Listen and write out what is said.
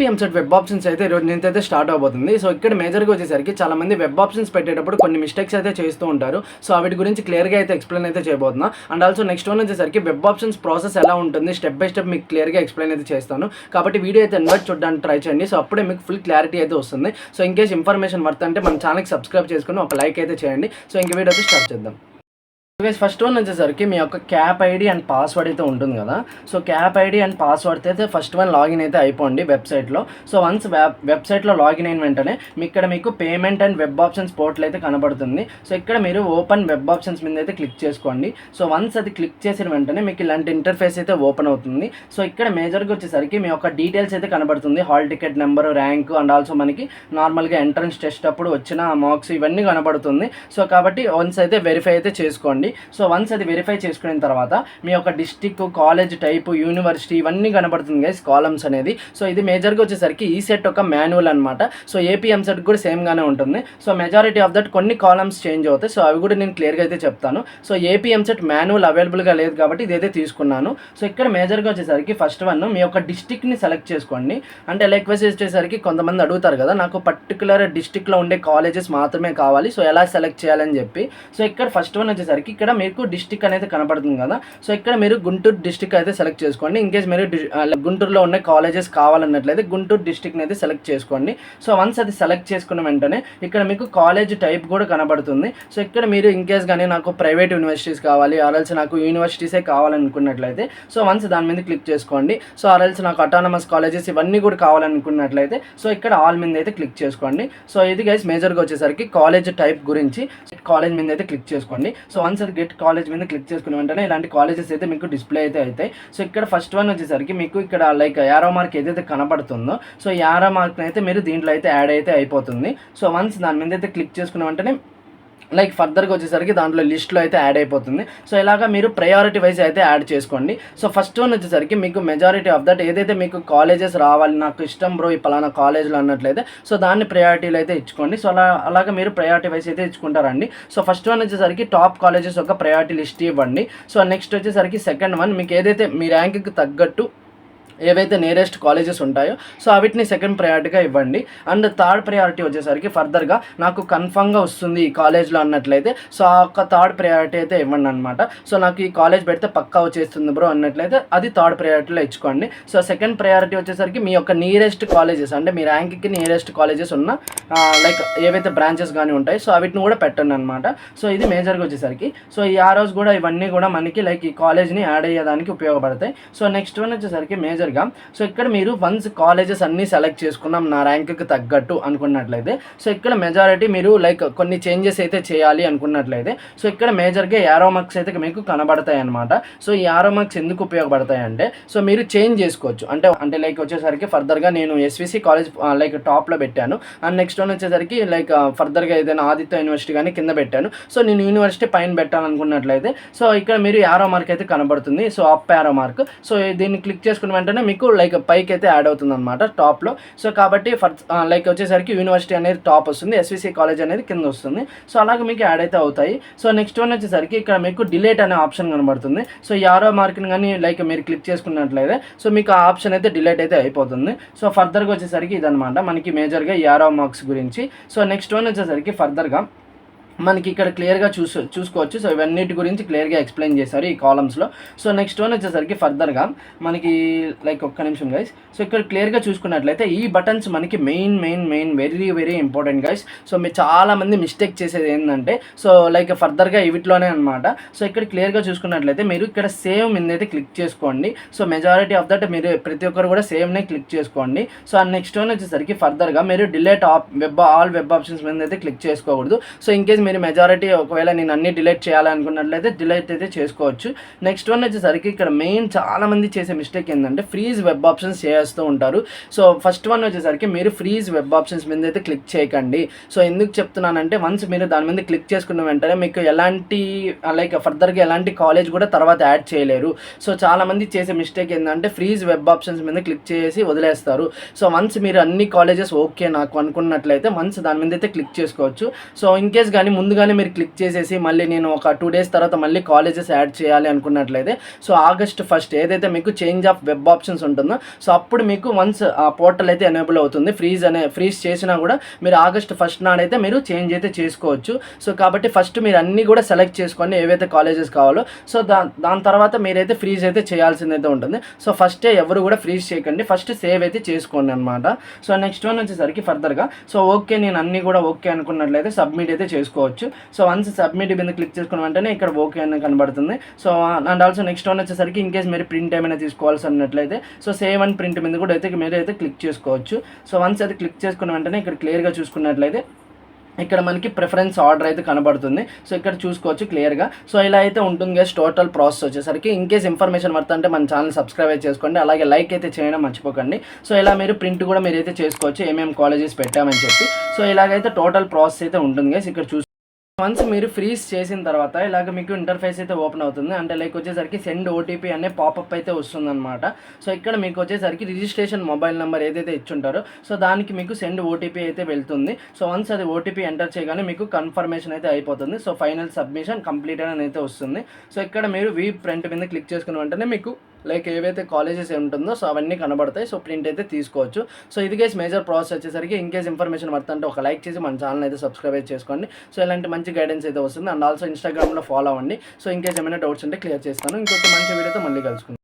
EAMCET web options అయితే ఈరోజు నుంచి అయితే స్టార్ట్ అవబోతుంది. సో ఇక్కడ మేజర్గా వచ్చేసరికి చాలా మంది వెబ్ ఆప్షన్స్ పెట్టేటప్పుడు కొన్ని మిస్టేక్స్ అయితే చేస్తూ ఉంటారు. సో వీటి గురించి క్లియర్గా అయితే ఎక్స్ప్లెయిన్ అయితే చేయబోతున్నా. అండ్ ఆల్సో నెక్స్ట్ వన్ వచ్చేసరికి వెబ్ ఆప్షన్స్ ప్రాసెస్ ఎలా ఉంటుంది స్టెప్ బై స్టెప్ మీకు క్లియర్గా ఎక్స్ప్లెయిన్ అయితే చేస్తాను. కాబట్టి వీడియో అయితే ఎన్వర్ట్ చూడడానికి ట్రై చేయండి. సో అప్పుడే మీకు ఫుల్ క్లారిటీ అయితే వస్తుంది. So in case information worth అంటే మన ఛానల్కి సబ్స్క్రైబ్ చేసుకుని ఒక లైక్ అయితే చేయండి. సో ఇంక వీడియో అయితే స్టార్ట్ చేద్దాం. ఫస్ట్ వన్ వచ్చేసరికి మీ యొక్క క్యాప్ ఐడి అండ్ పాస్వర్డ్ అయితే ఉంటుంది కదా. So cap ID and password అయితే ఫస్ట్ వన్ లాగిన్ అయితే అయిపోండి వెబ్సైట్లో. సో వన్స్ వెబ్సైట్లో లాగిన్ అయిన వెంటనే మీకు payment and web options portal అయితే కనబడుతుంది. సో ఇక్కడ మీరు ఓపెన్ వెబ్ ఆప్షన్స్ మీద అయితే క్లిక్ చేసుకోండి. సో వన్స్ అది క్లిక్ చేసిన వెంటనే మీకు ఇలాంటి ఇంటర్ఫేస్ అయితే ఓపెన్ అవుతుంది. సో ఇక్కడ మేజర్గా వచ్చేసరికి మీ యొక్క డీటెయిల్స్ అయితే కనబడుతుంది. Hall ticket number, rank and also మనకి నార్మల్గా ఎంట్రన్స్ టెస్ట్ అప్పుడు వచ్చిన మార్క్స్ ఇవన్నీ కనబడుతుంది. సో కాబట్టి వన్స్ అయితే వెరిఫై అయితే చేసుకోండి. సో వన్స్ అది వెరిఫై చేసుకున్న తర్వాత మీ యొక్క డిస్ట్రిక్ట్, కాలేజ్ టైపు, యూనివర్సిటీ ఇవన్నీ కనబడుతుంది గైస్ కాలమ్స్ అనేది. సో ఇది మేజర్గా వచ్చేసరికి ఈ సెట్ ఒక మాన్యువల్ అనమాట. సో ఏపీ ఎంసెట్ కూడా సేమ్గానే ఉంటుంది. సో మెజారిటీ ఆఫ్ దట్ కొన్ని కాలమ్స్ చేంజ్ అవుతాయి. సో అవి కూడా నేను క్లియర్గా అయితే చెప్తాను. సో ఏపీ ఎంసెట్ మాన్యువల్ అవైలబుల్గా లేదు కాబట్టి ఇదైతే తీసుకున్నాను. సో ఇక్కడ మేజర్గా వచ్చేసరికి ఫస్ట్ వన్ మీ యొక్క డిస్ట్రిక్ట్ని సెలెక్ట్ చేసుకోండి. అంటే లైక్వైజ్ వచ్చేసరికి కొంతమంది అడుగుతారు కదా, నాకు పర్టికులర్ డిస్ట్రిక్ట్లో ఉండే కాలేజెస్ మాత్రమే కావాలి, సో ఎలా సెలెక్ట్ చేయాలని చెప్పి. సో ఇక్కడ ఫస్ట్ వన్ వచ్చేసరికి ఇక్కడ మీకు డిస్ట్రిక్ట్ అనేది కనపడుతుంది కదా. సో ఇక్కడ మీరు గుంటూరు డిస్ట్రిక్ట్ అయితే సెలెక్ట్ చేసుకోండి. ఇన్ కేస్ మీరు గుంటూరులో ఉన్న కాలేజెస్ కావాలన్నట్లయితే గుంటూరు డిస్ట్రిక్ట్ని అయితే సెలెక్ట్ చేసుకోండి. సో వన్స్ అది సెలెక్ట్ చేసుకున్న వెంటనే ఇక్కడ మీకు కాలేజ్ టైప్ కూడా కనబడుతుంది. సో ఇక్కడ మీరు ఇన్ కేస్ కానీ నాకు ప్రైవేట్ యూనివర్సిటీస్ కావాలి, ఆర్ఎల్స్ నాకు యూనివర్సిటీసే కావాలనుకున్నట్లయితే సో వన్స్ దాని మీద క్లిక్ చేసుకోండి. సో ఆర్ఎల్స్ నాకు అటానమస్ కాలేజెస్ ఇవన్నీ కూడా కావాలనుకున్నట్లయితే సో ఇక్కడ ఆల్ మీద అయితే క్లిక్ చేసుకోండి. సో ఇది గైస్ మేజర్గా వచ్చేసరికి కాలేజ్ టైప్ గురించి కాలేజ్ మీద అయితే క్లిక్ చేసుకోండి. సో వన్స్ అది గెట్ కాలేజ్ మీద క్లిక్ చేసుకునే వెంటనే ఇలాంటి కాలేజెస్ అయితే మీకు డిస్ప్లే అయితే అవుతాయి. సో ఇక్కడ ఫస్ట్ వన్ వచ్చేసరికి మీకు ఇక్కడ లైక్ యారో మార్క్ ఏదైతే కనబడుతుందో సో యారో మార్క్ అయితే మీరు దీంట్లో అయితే యాడ్ అయితే అయిపోతుంది. సో వన్స్ దాని మీద అయితే క్లిక్ చేసుకునే వెంటనే లైక్ ఫర్దర్గా వచ్చేసరికి దాంట్లో లిస్ట్లో అయితే యాడ్ అయిపోతుంది. సో ఇలాగా మీరు ప్రయారిటీ వైజ్ అయితే యాడ్ చేసుకోండి. సో ఫస్ట్ వన్ వచ్చేసరికి మీకు మెజారిటీ ఆఫ్ దట్ ఏదైతే మీకు కాలేజెస్ రావాలి, నాకు ఇష్టం బ్రో ఈ పలానా కాలేజ్లో అన్నట్లయితే సో దాన్ని ప్రయారిటీలు అయితే ఇచ్చుకోండి. సో అలాగా మీరు ప్రయారిటీ వైజ్ అయితే ఇచ్చుకుంటారండి. సో ఫస్ట్ వన్ వచ్చేసరికి టాప్ కాలేజెస్ ఒక ప్రయారిటీ లిస్ట్ ఇవ్వండి. సో నెక్స్ట్ వచ్చేసరికి సెకండ్ వన్ మీకు ఏదైతే మీ ర్యాంక్కి తగ్గట్టు ఏవైతే నియరెస్ట్ కాలేజెస్ ఉంటాయో సో వీటిని సెకండ్ ప్రయారిటీగా ఇవ్వండి. అండ్ థర్డ్ ప్రయారిటీ వచ్చేసరికి ఫర్దర్గా నాకు కన్ఫర్మ్గా వస్తుంది ఈ కాలేజ్లో అన్నట్లయితే సో ఆ ఒక్క థర్డ్ ప్రయారిటీ అయితే ఇవ్వండి అనమాట. సో నాకు ఈ కాలేజ్ పెడితే పక్కా వచ్చేస్తుంది బ్రో అన్నట్లయితే అది థర్డ్ ప్రయారిటీలో ఇచ్చుకోండి. సో సెకండ్ ప్రయారిటీ వచ్చేసరికి మీ యొక్క నియరెస్ట్ కాలేజెస్ అంటే మీ ర్యాంక్కి నియరెస్ట్ కాలేజెస్ ఉన్న లైక్ ఏవైతే బ్రాంచెస్ కానీ ఉంటాయి సో వీటిని కూడా పెట్టండి అనమాట. సో ఇది మేజర్గా వచ్చేసరికి సో ఈ ఆరోస్ కూడా ఇవన్నీ కూడా మనకి లైక్ ఈ కాలేజ్ని యాడ్ అయ్యేదానికి ఉపయోగపడతాయి. సో నెక్స్ట్ వన్ వచ్చేసరికి మేజర్ సో ఇక్కడ మీరు వన్స్ కాలేజెస్ అన్ని సెలెక్ట్ చేసుకున్నాం నా ర్యాంక్కి తగ్గట్టు అనుకున్నట్లయితే సో ఇక్కడ మెజారిటీ మీరు లైక్ కొన్ని చేంజెస్ అయితే చేయాలి అనుకున్నట్లయితే సో ఇక్కడ మేజర్గా యారో మార్క్స్ అయితే మీకు కనబడతాయి అనమాట. సో ఈ యారో మార్క్స్ ఎందుకు ఉపయోగపడతాయి అంటే సో మీరు చేంజ్ చేసుకోవచ్చు. అంటే లైక్ వచ్చేసరికి ఫర్దర్గా నేను ఎస్విసి కాలేజ్ లైక్ టాప్లో పెట్టాను అండ్ నెక్స్ట్ వన్ వచ్చేసరికి లైక్ ఫర్దర్గా ఏదైనా ఆదిత్య యూనివర్సిటీ కానీ కింద పెట్టాను. సో నేను యూనివర్సిటీ పైన పెట్టాలనుకున్నట్లయితే సో ఇక్కడ మీరు యారో మార్క్ అయితే కనబడుతుంది. So up arrow mark. So దీన్ని క్లిక్ చేసుకున్న వెంటనే మీకు లైక్ పైకి అయితే యాడ్ అవుతుంది అనమాట టాప్లో. సో కాబట్టి లైక్ వచ్చేసరికి యూనివర్సిటీ అనేది టాప్ వస్తుంది, ఎస్విసి కాలేజ్ అనేది కింద వస్తుంది. సో అలాగే మీకు యాడ్ అయితే అవుతాయి. సో నెక్స్ట్ వన్ వచ్చేసరికి ఇక్కడ మీకు డిలీట్ అనే ఆప్షన్ కనబడుతుంది. సో యారో మార్క్ని కానీ లైక్ మీరు క్లిక్ చేసుకున్నట్లయితే సో మీకు ఆ ఆప్షన్ అయితే డిలీట్ అయితే అయిపోతుంది. సో ఫర్దర్గా వచ్చేసరికి ఇదనమాట మనకి మేజర్గా యారో మార్క్స్ గురించి. సో నెక్స్ట్ వన్ వచ్చేసరికి ఫర్దర్గా మనకి ఇక్కడ క్లియర్గా చూసుకోవచ్చు. సో ఇవన్నిటి గురించి క్లియర్గా ఎక్స్ప్లెయిన్ చేశారు ఈ కాలమ్స్లో. సో నెక్స్ట్ వన్ వచ్చేసరికి ఫర్దర్గా మనకి లైక్ ఒక్క నిమిషం గైస్. సో ఇక్కడ క్లియర్గా చూసుకున్నట్లయితే ఈ బటన్స్ మనకి main very important guys. So మీరు చాలామంది మిస్టేక్ చేసేది ఏంటంటే సో లైక్ ఫర్దర్గా వీటిలోనే అనమాట. సో ఇక్కడ క్లియర్గా చూసుకున్నట్లయితే మీరు ఇక్కడ సేవ్ మీద అయితే క్లిక్ చేసుకోండి. సో మెజారిటీ ఆఫ్ దట్ మీరు ప్రతి ఒక్కరు కూడా సేవ్నే క్లిక్ చేసుకోండి. సో నెక్స్ట్ వన్ వచ్చేసరికి ఫర్దర్గా మీరు డిలీట్ ఆల్ వెబ్ ఆప్షన్స్ మీద అయితే క్లిక్ చేసుకోకూడదు. సో ఇన్ కేస్ మీరు మెజారిటీ ఒకవేళ నేను అన్ని డిలీట్ చేయాలనుకున్నట్లయితే డిలీట్ అయితే చేసుకోవచ్చు. నెక్స్ట్ వన్ వచ్చేసరికి ఇక్కడ మెయిన్ చాలా మంది చేసే మిస్టేక్ ఏంటంటే ఫ్రీజ్ వెబ్ ఆప్షన్స్ చేస్తూ ఉంటారు. సో ఫస్ట్ వన్ వచ్చేసరికి మీరు ఫ్రీజ్ వెబ్ ఆప్షన్స్ మీద అయితే క్లిక్ చేయకండి. సో ఎందుకు చెప్తున్నానంటే వన్స్ మీరు దాని మీద క్లిక్ చేసుకున్న వెంటనే మీకు ఎలాంటి లైక్ ఫర్దర్గా ఎలాంటి కాలేజ్ కూడా తర్వాత యాడ్ చేయలేరు. సో చాలామంది చేసే మిస్టేక్ ఏంటంటే ఫ్రీజ్ వెబ్ ఆప్షన్స్ మీద క్లిక్ చేసి వదిలేస్తారు. సో వన్స్ మీరు అన్ని కాలేజెస్ ఓకే నాకు అనుకున్నట్లయితే వన్స్ దాని మీద అయితే క్లిక్ చేసుకోవచ్చు. సో ఇన్ కేస్ కానీ ముందుగానే మీరు క్లిక్ చేసేసి మళ్ళీ నేను ఒక 2 డేస్ తర్వాత మళ్ళీ కాలేజెస్ యాడ్ చేయాలి అనుకున్నట్లయితే సో ఆగస్ట్ 1 ఏదైతే మీకు చేంజ్ ఆఫ్ వెబ్ ఆప్షన్స్ ఉంటుందో సో అప్పుడు మీకు వన్స్ ఆ పోర్టల్ అయితే ఎనేబుల్ అవుతుంది. ఫ్రీజ్ చేసినా కూడా మీరు ఆగస్ట్ 1 నాడైతే మీరు చేంజ్ అయితే చేసుకోవచ్చు. సో కాబట్టి ఫస్ట్ మీరు అన్నీ కూడా సెలెక్ట్ చేసుకోండి ఏవైతే కాలేజెస్ కావాలో. సో దాని తర్వాత మీరైతే ఫ్రీజ్ అయితే చేయాల్సిందైతే ఉంటుంది. సో ఫస్టే ఎవరు కూడా ఫ్రీజ్ చేయకండి, ఫస్ట్ సేవ్ అయితే చేసుకోండి అనమాట. సో నెక్స్ట్ వన్ వచ్చేసరికి ఫర్దర్గా సో ఓకే నేను అన్నీ కూడా ఓకే అనుకున్నట్లయితే సబ్మిట్ అయితే చేసుకోవచ్చు. సో వన్స్ సబ్మిట్ మీద క్లిక్ చేసుకున్న వెంటనే ఇక్కడ ఓకే అని కనబడుతుంది. So and also next one వచ్చేసరికి ఇన్ కేస్ మీరు ప్రింట్ ఏమైనా తీసుకోవాల్సి అన్నట్లయితే సో సేవ్ అండ్ ప్రింట్ మీద కూడా అయితే మీరు అయితే క్లిక్ చేసుకోవచ్చు. సో వన్స్ అయితే క్లిక్ చేసుకున్న వెంటనే ఇక్కడ క్లియర్గా చూసుకున్నట్లయితే ఇక్కడ మనకి ప్రిఫరెన్స్ ఆర్డర్ అయితే కనబడుతుంది. సో ఇక్కడ చూసుకోవచ్చు క్లియర్గా. సో ఇలా అయితే ఉంటుంది గైస్ టోటల్ ప్రాసెస్ వచ్చేసరికి. ఇన్ కేస్ ఇన్ఫర్మేషన్ వర్త్ అంటే మన ఛానల్ సబ్స్క్రైబ్ చేసుకోండి, అలాగే లైక్ అయితే చేయడం మర్చిపోకండి. సో ఇలా మీరు ప్రింట్ కూడా మీరైతే చేసుకోవచ్చు ఏమేమి కాలేజెస్ పెట్టామని చెప్పి. సో ఇలాగైతే టోటల్ ప్రాసెస్ అయితే ఉంటుంది గైస్. ఇక్కడ వన్స్ మీరు ఫ్రీజ్ చేసిన తర్వాత ఇలాగ మీకు ఇంటర్ఫేస్ అయితే ఓపెన్ అవుతుంది. అంటే లైక్ వచ్చేసరికి సెండ్ ఓటీపీ అనే పాపప్ అయితే వస్తుందన్నమాట. సో ఇక్కడ మీకు వచ్చేసరికి రిజిస్ట్రేషన్ మొబైల్ నెంబర్ ఏదైతే ఇచ్చుంటారో సో దానికి మీకు సెండ్ ఓటీపీ అయితే వెళ్తుంది. సో వన్స్ అది ఓటీపీ ఎంటర్ చేయగానే మీకు కన్ఫర్మేషన్ అయితే అయిపోతుంది. సో ఫైనల్ సబ్మిషన్ కంప్లీట్ అని అయితే వస్తుంది. సో ఇక్కడ మీరు వీ ప్రింట్ మీద క్లిక్ చేసుకున్న వెంటనే మీకు లైక్ ఏవైతే కాలేజెస్ ఉంటుందో సో అవన్నీ కనబడతాయి. సో ప్రింట్ అయితే తీసుకోవచ్చు. సో ఇది గైస్ మేజర్ ప్రాసెస్ వచ్చేసరికి. ఇన్ కేస్ ఇన్ఫర్మేషన్ వర్త్ అంటే ఒక లైక్ చేసి మన ఛానల్ అయితే సబ్స్క్రైబ్ చేసుకోండి. సో ఇలాంటి మంచి గైడెన్స్ అయితే వస్తుంది. అండ్ ఆల్సో ఇన్స్టాగ్రామ్లో ఫాలో అవ్వండి. సో ఇన్ కేస్ ఏమైనా డౌట్స్ ఉంటే క్లియర్ చేస్తాను. ఇంకొక మంచి వీడియోతో మళ్ళీ కలుసుకుందాం.